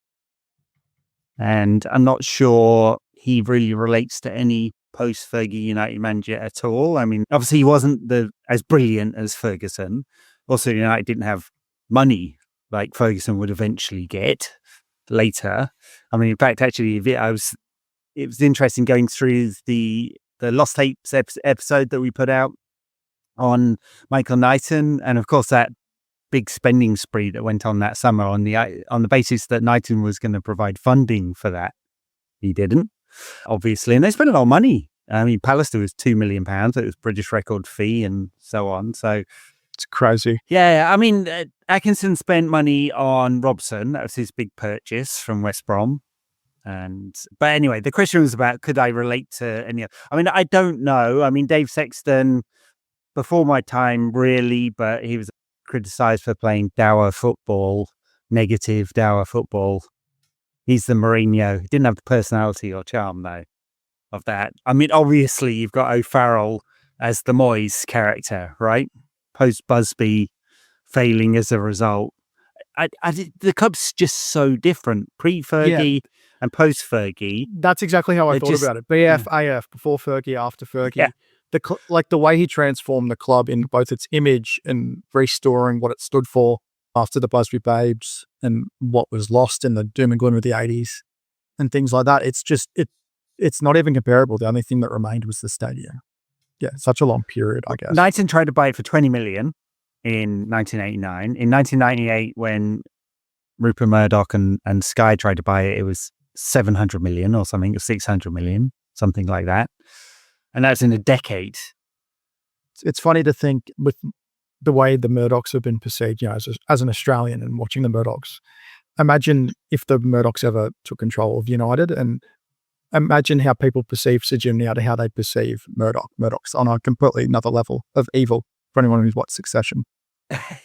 and I'm not sure he really relates to any post-Fergie United manager at all. I mean, obviously he wasn't as brilliant as Ferguson. Also, United didn't have money like Ferguson would eventually get later. I mean, in fact, actually, it was interesting going through the Lost Tapes episode that we put out on Michael Knighton, and of course that big spending spree that went on that summer on the basis that Knighton was going to provide funding for that. He didn't, obviously, and they spent a lot of money. I mean, Pallister was £2 million. It was British record fee and so on. So it's crazy. Yeah, I mean, Atkinson spent money on Robson. That was his big purchase from West Brom. But anyway, the question was about, could I relate to any other? I mean, I don't know. I mean, Dave Sexton, before my time, really, but he was criticised for playing dour football, negative dour football. He's the Mourinho. He didn't have the personality or charm, though, of that. I mean, obviously, you've got O'Farrell as the Moyes character, right? Post-Busby failing as a result. The club's just so different. Pre-Fergie and post-Fergie. That's exactly how I thought about it. BF, AF, before Fergie, after Fergie. Yeah. The way he transformed the club in both its image and restoring what it stood for after the Busby Babes and what was lost in the doom and gloom of the 80s and things like that. It's just, it's not even comparable. The only thing that remained was the stadium. Yeah, such a long period, I guess. Knighton tried to buy it for 20 million in 1989. In 1998, when Rupert Murdoch and Sky tried to buy it, it was 700 million or something, or 600 million, something like that. And that's in a decade. It's funny to think with the way the Murdochs have been perceived, as an Australian and watching the Murdochs. Imagine if the Murdochs ever took control of United, and imagine how people perceive Sid Gimney to how they perceive Murdochs on a completely another level of evil for anyone who's watched Succession.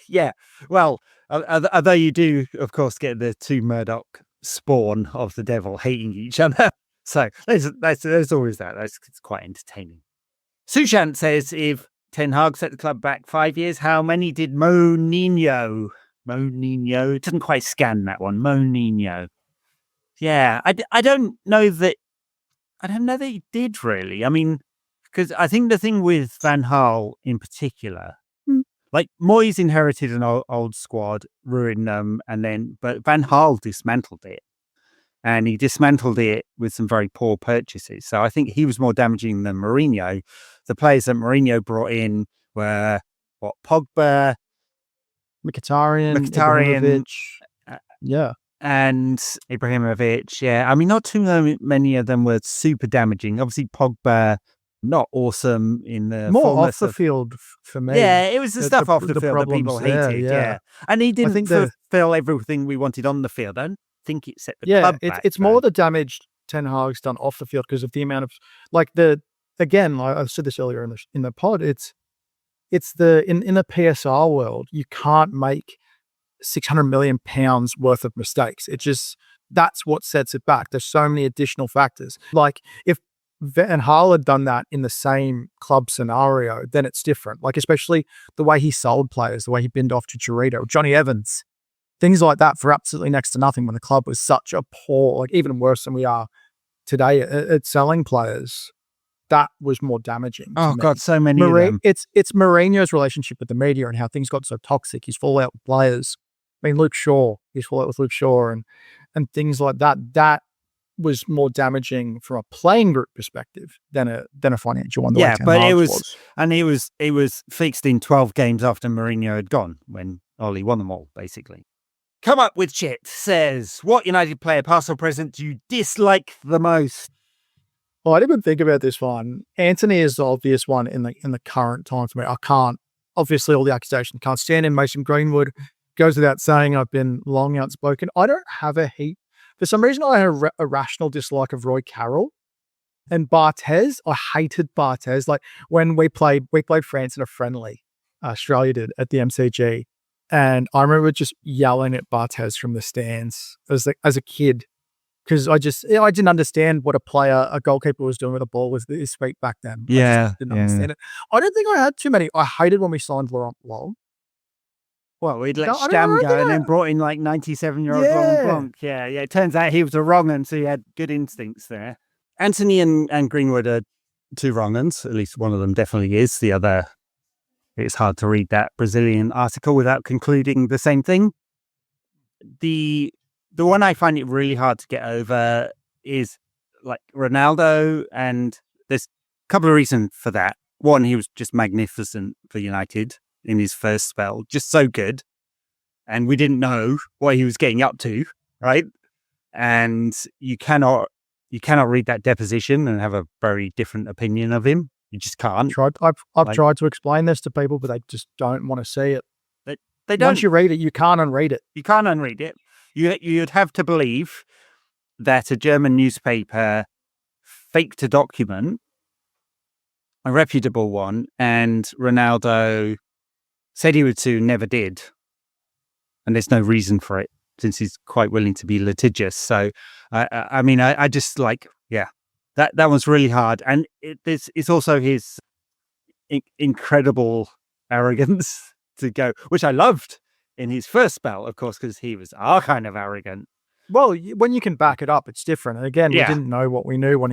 Yeah. Well, although you do, of course, get the two Murdoch spawn of the devil hating each other. So there's always that. It's quite entertaining. Sushant says, if Ten Hag set the club back 5 years, how many did Mourinho? It doesn't quite scan that one. Mourinho. Yeah, I don't know that he did really. I mean, because I think the thing with Van Gaal in particular, like Moyes inherited an old squad, ruined them, but Van Gaal dismantled it. And he dismantled it with some very poor purchases. So I think he was more damaging than Mourinho. The players that Mourinho brought in were, Pogba, Mkhitaryan, Ibrahimovic. And Ibrahimovic, yeah. I mean, not too many of them were super damaging. Obviously, Pogba, not awesome in the more off the field for me. Yeah, it was the stuff off the field that people hated. Yeah, and he didn't fulfill everything we wanted on the field. I don't think it set the club back. It's more the damage Ten Hag's done off the field because of the amount of the again, I said this earlier in the pod, it's the in the PSR world, you can't make 600 million pounds worth of mistakes. It just, that's what sets it back. There's so many additional factors. Like if Van Gaal had done that in the same club scenario, then it's different. Like especially the way he sold players, the way he binned off to Chicharito, Johnny Evans, things like that for absolutely next to nothing when the club was such a poor, like even worse than we are today at selling players. That was more damaging. Oh to me. God, so many of them. It's Mourinho's relationship with the media and how things got so toxic. His fallout with players. I mean, Luke Shaw, his fallout with Luke Shaw and things like that. That was more damaging from a playing group perspective than a financial one. Yeah, but it was fixed in 12 games after Mourinho had gone when Ollie won them all, basically. Come Up With Shit says, what United player, past or present, do you dislike the most? Well, I didn't even think about this one. Anthony is the obvious one in the current time for me. I can't, obviously all the accusations, can't stand him. Mason Greenwood, goes without saying, I've been long outspoken. I don't have a heap. For some reason, I had a rational dislike of Roy Carroll and Barthez. I hated Barthez. Like when we played France in a friendly, Australia did at the MCG. And I remember just yelling at Barthez from the stands as a kid. Because I didn't understand what a goalkeeper was doing with a ball with his feet back then. Yeah. I just didn't understand it. I don't think I had too many. I hated when we signed Laurent Blanc. Well, we'd let Stam go and then brought in like 97-year-old Laurent Blanc. Yeah. It turns out he was a wrong un, so he had good instincts there. Anthony and Greenwood are two wrong uns. At least one of them definitely is. The other, it's hard to read that Brazilian article without concluding the same thing. The one I find it really hard to get over is like Ronaldo, and there's a couple of reasons for that. One, he was just magnificent for United in his first spell, just so good. And we didn't know what he was getting up to, right? And you cannot read that deposition and have a very different opinion of him. You just can't. I've tried to explain this to people, but they just don't want to see it. They don't. Once you read it, you can't unread it. You can't unread it. You'd have to believe that a German newspaper faked a document, a reputable one, and Ronaldo said he would sue, never did. And there's no reason for it since he's quite willing to be litigious. So, I just like, that one's really hard. And it's also his incredible arrogance to go, which I loved in his first spell, of course, because he was our kind of arrogant. Well, when you can back it up, it's different. And again, we didn't know what we knew when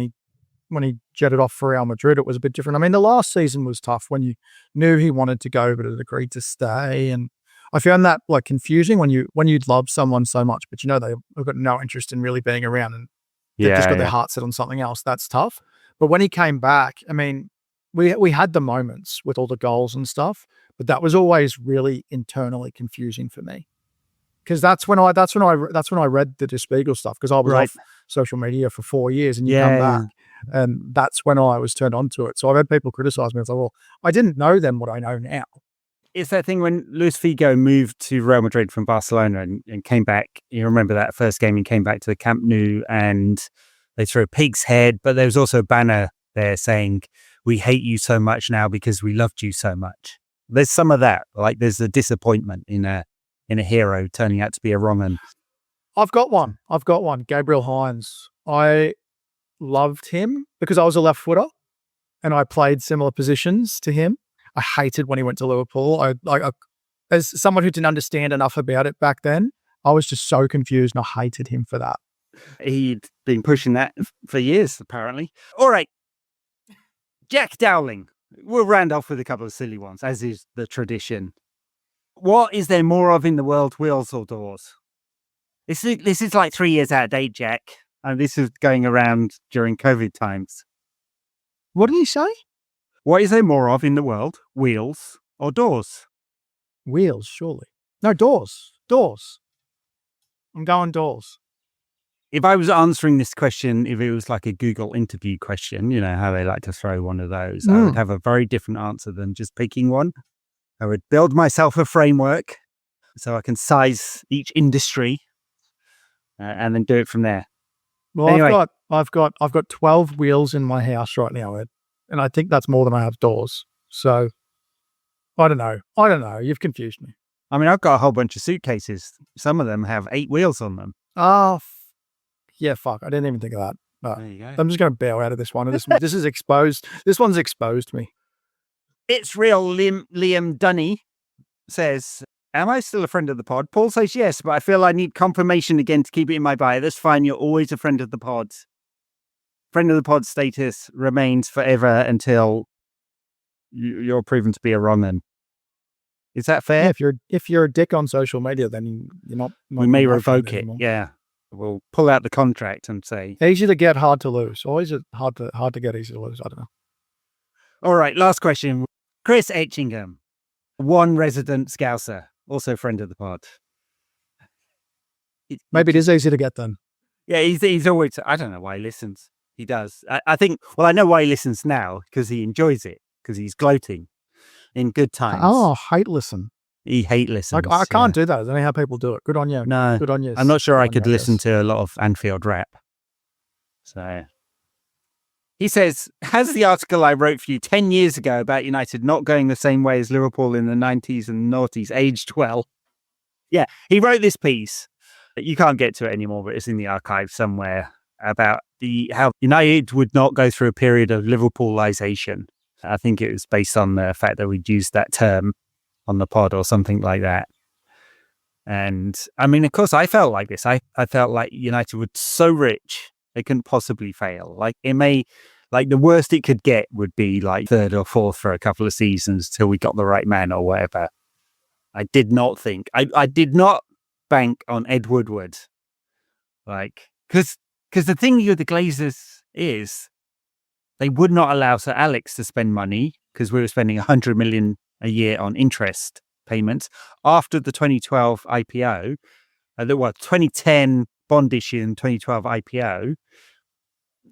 he jetted off for Real Madrid. It was a bit different. I mean, the last season was tough when you knew he wanted to go, but had agreed to stay. And I found that like confusing when you love someone so much, but you know they've got no interest in really being around, and they've just got their heart set on something else. That's tough. But when he came back, I mean, we had the moments with all the goals and stuff, but that was always really internally confusing for me. Because that's when I read the Der Spiegel stuff, because I was off social media for 4 years, and you come back, and that's when I was turned on to it. So I've had people criticize me. I was like, well, I didn't know then what I know now. It's that thing when Luis Figo moved to Real Madrid from Barcelona and came back. You remember that first game, he came back to the Camp Nou and they threw a pig's head, but there was also a banner there saying, "We hate you so much now because we loved you so much." There's some of that. Like there's a disappointment in a hero turning out to be a wrong un. I've got one. Gabriel Hines. I loved him because I was a left footer and I played similar positions to him. I hated when he went to Liverpool. I as someone who didn't understand enough about it back then, I was just so confused and I hated him for that. He'd been pushing that for years, apparently. All right. Jack Dowling. We'll round off with a couple of silly ones, as is the tradition. What is there more of in the world, wheels or doors? This is like 3 years out of date, Jack. And this is going around during COVID times. What did he say? What is there more of in the world, wheels or doors? Wheels, surely. No, doors. Doors. I'm going doors. If I was answering this question, if it was like a Google interview question, you know how they like to throw one of those, I would have a very different answer than just picking one. I would build myself a framework so I can size each industry and then do it from there. Well, anyway. I've got 12 wheels in my house right now, Ed. And I think that's more than I have doors. So I don't know. You've confused me. I mean, I've got a whole bunch of suitcases. Some of them have 8 wheels on them. Oh, yeah, fuck. I didn't even think of that. No. There you go. I'm just going to bail out of this one. This is exposed. This one's exposed me. It's real. Liam Dunny says, am I still a friend of the pod? Paul says yes, but I feel I need confirmation again to keep it in my bio. That's fine. You're always a friend of the pod. Friend of the pod status remains forever until you're proven to be a wrong un. Is that fair? Yeah, if you're a dick on social media, then you're not We may my friend revoke it. anymore. Yeah. We'll pull out the contract and say, Easy to get, hard to lose. Always hard to get, easy to lose. I don't know. all right, last question. Chris Etchingham, one resident Scouser, also friend of the pod. Maybe it is easy to get then. Yeah, he's always, I don't know why he listens. He does. I think, well, I know why he listens now, because he enjoys it, because he's gloating in good times. Oh, hate listen. He hate listens. I can't do that. I don't know how people do it. Good on you. No. Good on you. I'm not sure I Good on could you, listen yes. to a lot of Anfield rap. So he says, has the article I wrote for you 10 years ago about United not going the same way as Liverpool in the 90s and noughties aged well? Yeah, he wrote this piece. You can't get to it anymore, but it's in the archive somewhere about how United would not go through a period of Liverpoolization. I think it was based on the fact that we'd used that term on the pod or something like that. And I mean, of course, I felt like this. I felt like United were so rich, they couldn't possibly fail. Like the worst it could get would be like 3rd or 4th for a couple of seasons till we got the right man or whatever. I did not think, I did not bank on Ed Woodward. Like, because the thing with the Glazers is they would not allow Sir Alex to spend money because we were spending 100 million a year on interest payments after the 2012 IPO, 2010 bond issue and 2012 IPO.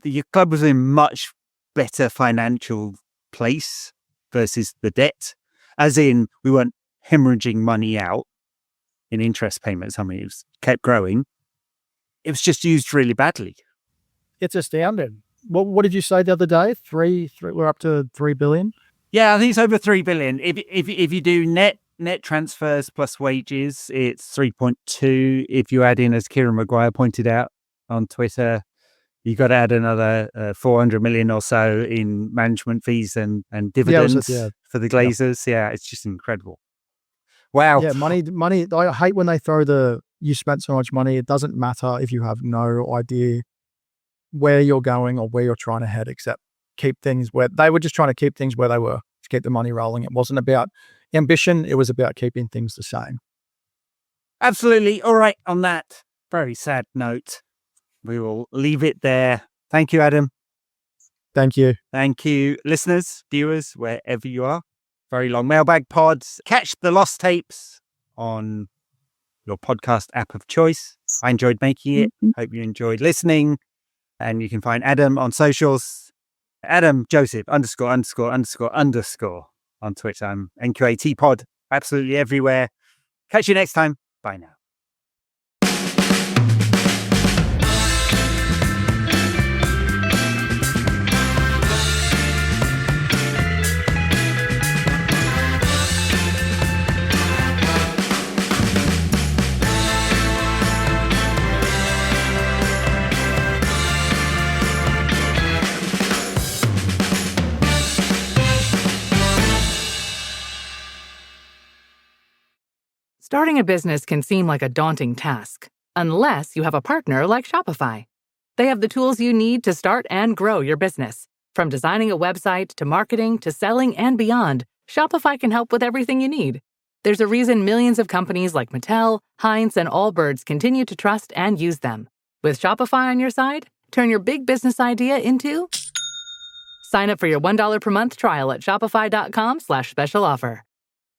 The club was in much better financial place versus the debt, as in we weren't hemorrhaging money out in interest payments. I mean, it was kept growing. It was just used really badly. It's astounding. What did you say the other day? We're up to 3 billion. Yeah, I think it's over 3 billion. If you do net transfers plus wages, it's 3.2. If you add in, as Kieran Maguire pointed out on Twitter, you got to add another 400 million or so in management fees and dividends for the Glazers. Yeah, it's just incredible. Wow. Yeah, money. I hate when they throw you spent so much money. It doesn't matter if you have no idea where you're going or where you're trying to head, except keep things where they were just trying to keep things where they were to keep the money rolling. It wasn't about ambition. It was about keeping things the same. Absolutely. All right. On that very sad note, we will leave it there. Thank you, Adam. Thank you. Thank you, listeners, viewers, wherever you are. Very long mailbag pods. Catch the lost tapes on your podcast app of choice. I enjoyed making it. Hope you enjoyed listening. And you can find Adam on socials. Adam Joseph __ on Twitter. I'm NQAT Pod. Absolutely everywhere. Catch you next time. Bye now. Starting a business can seem like a daunting task, unless you have a partner like Shopify. They have the tools you need to start and grow your business. From designing a website to marketing to selling and beyond, Shopify can help with everything you need. There's a reason millions of companies like Mattel, Heinz, and Allbirds continue to trust and use them. With Shopify on your side, turn your big business idea into... Sign up for your $1 per month trial at shopify.com/special offer.